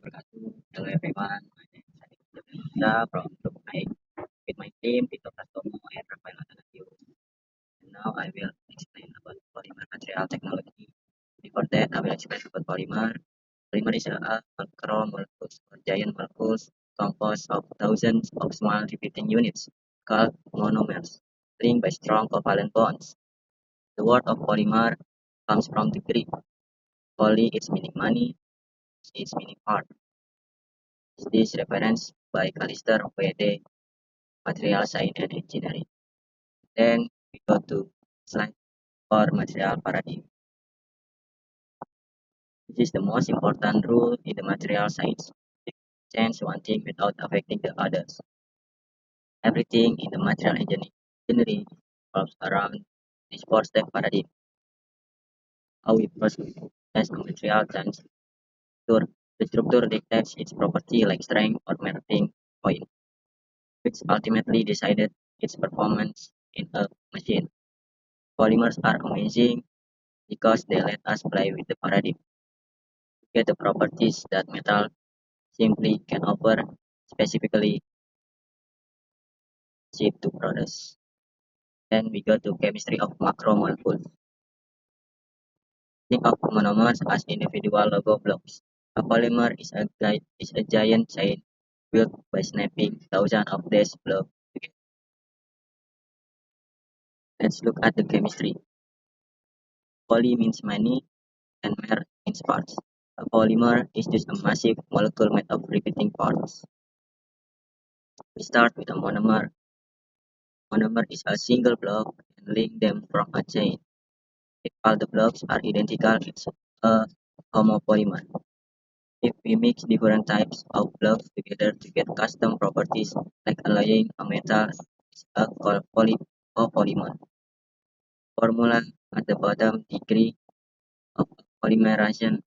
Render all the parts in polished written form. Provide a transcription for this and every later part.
Wabarakatuh. Hello everyone. My name is Adi Putra from Group I with my team Tito Prastomo and Rafael Atanasio. And now I will explain about polymer material technology. Before that, I will explain about polymer. Polymer is a macromolecules or giant molecules composed of thousands of small repeating units called monomers, linked by strong covalent bonds. The word of polymer comes from the Greek. Poly is meaning many, is meaning part. This reference by Callister Wede, Material Science and Engineering. Then we go to slide for material paradigm. This is the most important rule in the material science. Change one thing without affecting the others. Everything in the material engineering revolves around this four-step paradigm. How we first test a material change structure. The structure dictates its property like strength or melting point, which ultimately decided its performance in a machine. Polymers are amazing because they let us play with the paradigm, get the properties that metal simply can offer, specifically cheap to produce. Then we go to chemistry of macromolecules. Think of monomers as individual Lego blocks. A polymer is a giant chain built by snapping thousands of these blocks together. Let's look at the chemistry. Poly means many and mer means parts. A polymer is just a massive molecule made of repeating parts. We start with a monomer. Monomer is a single block and link them from a chain. If all the blocks are identical, it's a homopolymer. If we mix different types of blocks together to get custom properties like alloying a metal, it's a copolymer. Formula at the bottom, degree of polymerization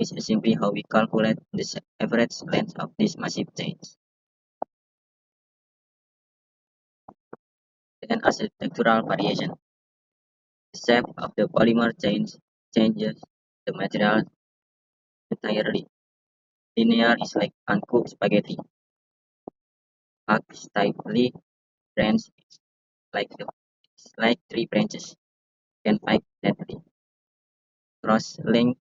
is simply how we calculate the average length of these massive chains. Then architectural variation. The shape of the polymer changes the material entirely. Linear is like uncooked spaghetti. Arc tightly branch is like three branches can fight deadly. Cross link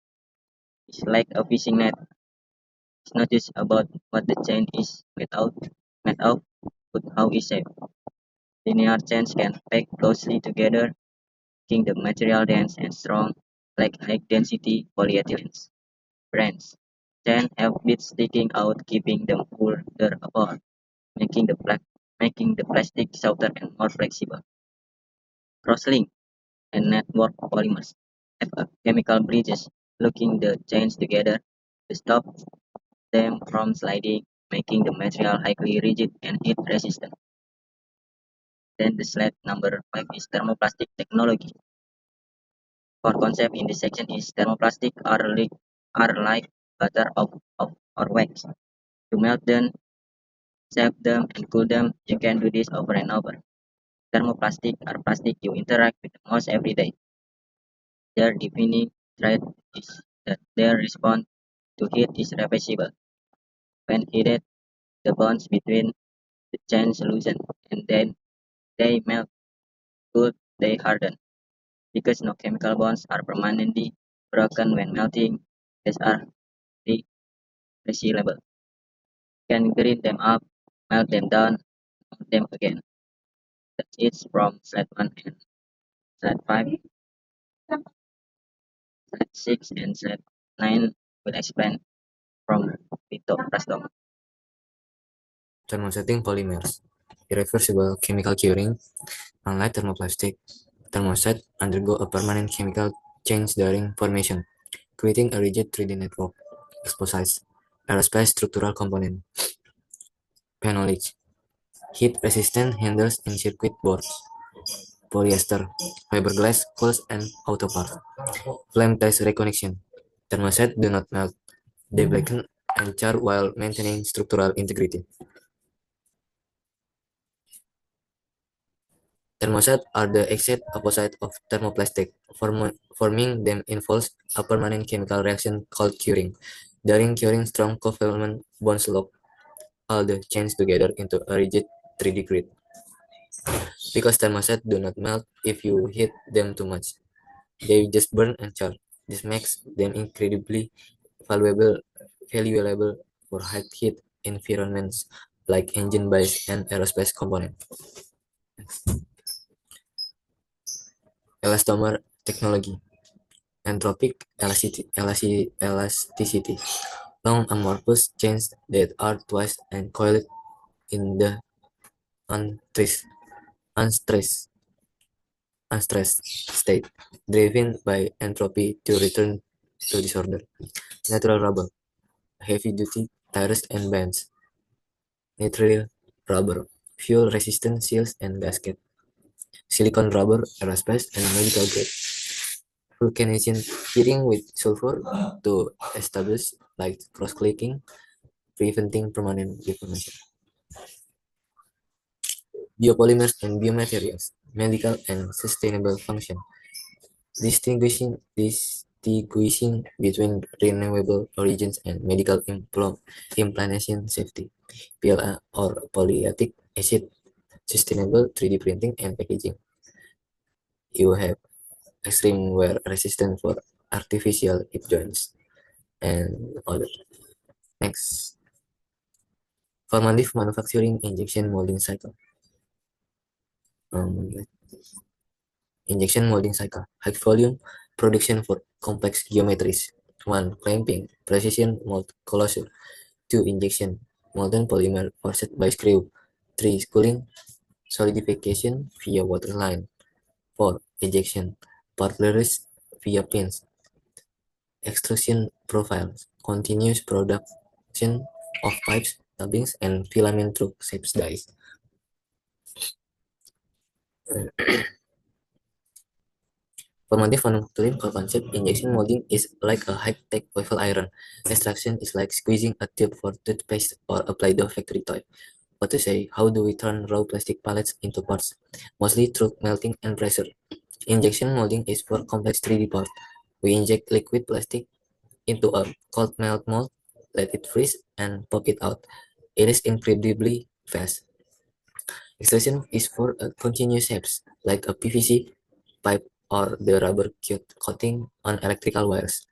is like a fishing net. It's not just about what the chain is made of, but how it's shaped. Linear chains can pack closely together, making the material dense and strong, like high-density polyethylenes. Brands chain have bits sticking out, keeping them further apart, making making the plastic softer and more flexible. Crosslink and network polymers have a chemical bridges locking the chains together to stop them from sliding, making the material highly rigid and heat resistant. Then the slide number 5 is thermoplastic technology. Core concept in this section is thermoplastic are like butter or wax. To melt them, shape them, and cool them, you can do this over and over. Thermoplastic are plastic you interact with most every day. Their defining trait is that their response to heat is reversible. When heated, the bonds between the chains loosen, and then they melt. Cooled, they harden. Because no chemical bonds are permanently broken when melting, these are resealable. You can grind them up, melt them down, melt them again. That's it from slide 1 and slide 5. Slide 6 and slide 9 will explain from Vito Prastomo. Thermosetting polymers. Irreversible chemical curing. Unlike thermoplastic, thermoset undergo a permanent chemical change during formation, creating a rigid 3D network. Exposite. Aerospace structural component. Phenolic. Heat-resistant handles and circuit boards. Polyester. Fiberglass hulls and auto parts. Flame test reconnection. Thermoset do not melt. They blacken and char while maintaining structural integrity. Thermoset are the exact opposite of thermoplastic. Forming them involves a permanent chemical reaction called curing. During curing strong covalent bonds lock all the chains together into a rigid 3D grid. Because thermostats do not melt if you heat them too much. They just burn and char. This makes them incredibly valuable, valuable for high heat environments like engine bays and aerospace components. Elastomer technology, entropic elasticity, long amorphous chains that are twice and coiled in the unstressed, unstressed, unstressed state, driven by entropy to return to disorder. Natural rubber, heavy-duty tires and bands. Nitrile rubber, fuel-resistant seals and gasket. Silicon rubber, aerospace and medical grade. Vulcanization heating with sulfur to establish light cross-clicking, preventing permanent deformation. Biopolymers and biomaterials, medical and sustainable function. Distinguishing between renewable origins and medical implantation safety. PLA or polylactic acid, sustainable 3D printing and packaging. You have extreme wear resistant for artificial hip joints and other. Next, formative manufacturing injection molding cycle. Um, Injection molding cycle, high volume production for complex geometries. 1. Clamping, precision mold closure. 2. Injection, molten polymer forced by screw. 3. Cooling, solidification via water line. 4. Ejection, part release via pins. Extrusion profiles, continuous production of pipes, tubbings, and filament through shapes dies. Formative manufacturing concept, injection molding is like a high-tech waffle iron. Extraction is like squeezing a tube for toothpaste or a Play-Doh factory toy. What to say, how do we turn raw plastic pellets into parts? Mostly through melting and pressure. Injection molding is for complex 3D parts. We inject liquid plastic into a cold melt mold, let it freeze, and pop it out. It is incredibly fast. Extrusion is for continuous shapes, like a PVC pipe or the rubber coating on electrical wires.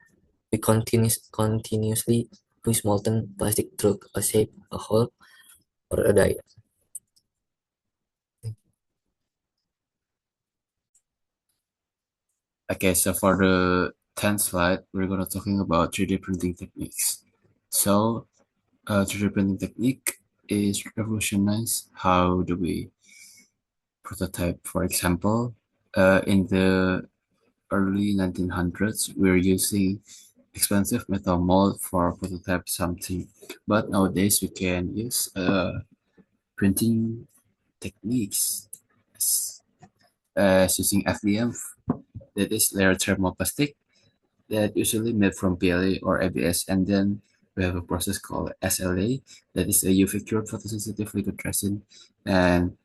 We continuously push molten plastic through a shape, a hole, or a die. Okay, so for the 10th slide, we're gonna talking about 3D printing techniques. So, 3D printing technique is revolutionize how do we prototype. For example, in the early 1900s, we're using expensive metal mold for prototype something, but nowadays we can use printing techniques as using FDM, that is layer thermoplastic, that usually made from PLA or ABS, and then we have a process called SLA, that is a UV cured photosensitive liquid resin, and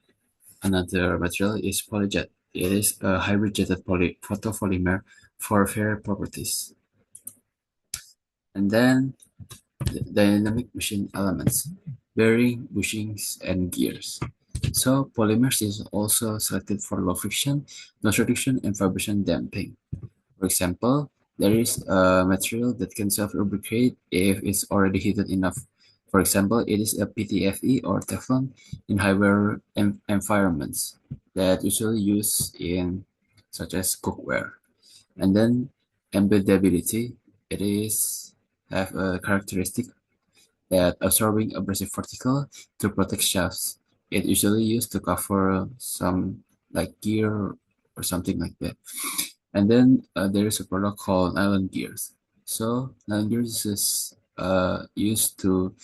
another material is polyjet. It is a hybrid jetted photopolymer for fair properties. And then the dynamic machine elements, bearing, bushings, and gears. So polymers is also selected for low friction, noise reduction, and vibration damping. For example, there is a material that can self-lubricate if it's already heated enough. For example, it is a PTFE or Teflon in high-wear environments that usually used in such as cookware. And then embeddability, it is have a characteristic that absorbing abrasive particle to protect shafts. It usually used to cover some like gear or something like that. And then there is a product called nylon gears. So nylon gears is used to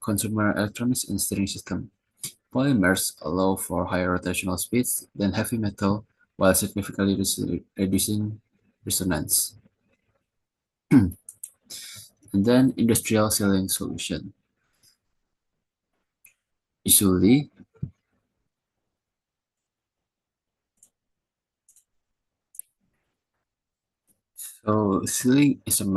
consumer electronics and steering system. Polymers allow for higher rotational speeds than heavy metal while significantly reducing resonance. And then industrial sealing solution. Usually, So sealing is a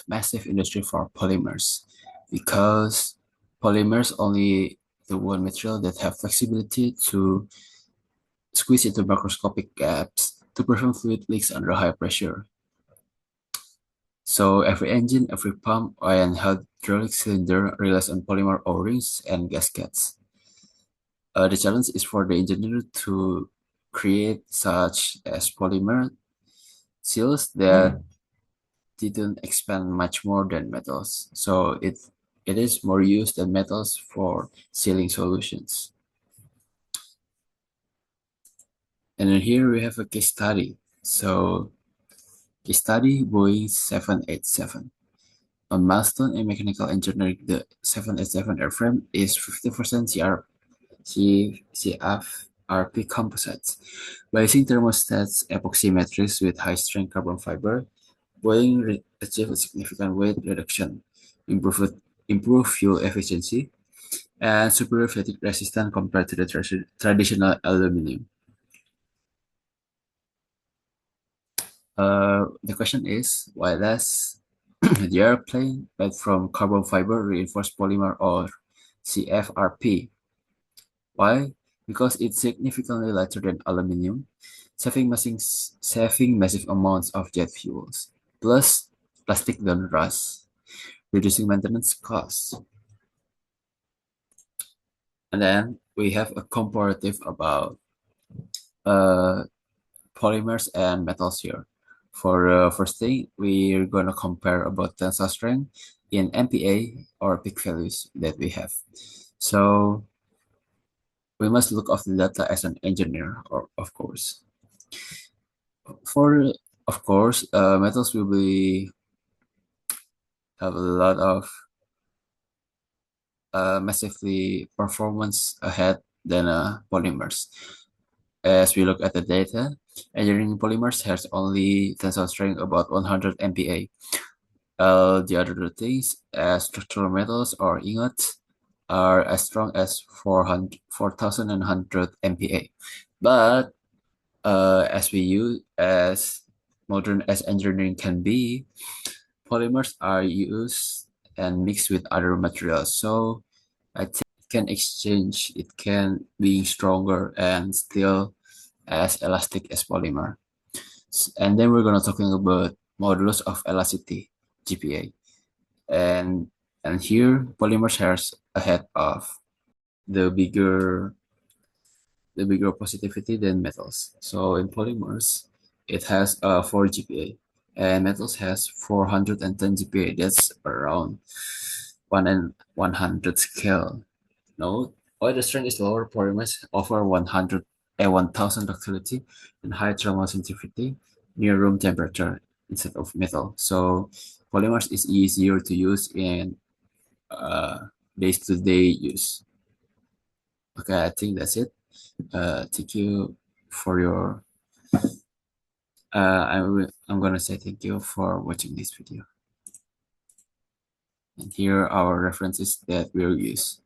massive industry for polymers because polymers only the one material that have flexibility to squeeze into microscopic gaps to prevent fluid leaks under high pressure. So every engine, every pump, and hydraulic cylinder relies on polymer O-rings and gaskets. The challenge is for the engineer to create such as polymer seals that didn't expand much more than metals. So it is more used than metals for sealing solutions. And then here we have a case study. So case study Boeing 787. A milestone in mechanical engineering, the 787 airframe is 50% CFRP composites. By using thermostats epoxy matrix with high-strength carbon fiber, Boeing achieved a significant weight reduction, improved fuel efficiency, and superior fatigue resistance compared to the traditional aluminum. The question is, why does the airplane made from carbon fiber reinforced polymer or CFRP? Why? Because it's significantly lighter than aluminum, saving massive amounts of jet fuels. Plus, plastic don't rust, reducing maintenance costs. And then we have a comparative about uh, polymers and metals here. For first thing, we're gonna compare about tensile strength in MPa or peak values that we have. So we must look at the data as an engineer, or of course. For of course, metals will be have a lot of massively performance ahead than polymers. As we look at the data, engineering polymers has only tensile strength about 100 MPa. The other things, as structural metals or ingots, are as strong as 4,100 MPa. But as we use as modern as engineering can be, polymers are used and mixed with other materials. So I think it can exchange, it can be stronger and still as elastic as polymer. And then we're gonna talking about modulus of elasticity, GPA. And here polymers has ahead of the bigger positivity than metals. So in polymers, it has 4 GPA, and metals has 410 GPA. That's around 1 and 100 scale. Note, while the strength is lower, polymers offer 1000 ductility and high thermal sensitivity near room temperature instead of metal. So polymers is easier to use in day-to-day use. Okay, I think that's it. Thank you for your. I'm gonna say thank you for watching this video. And here are our references that we'll use.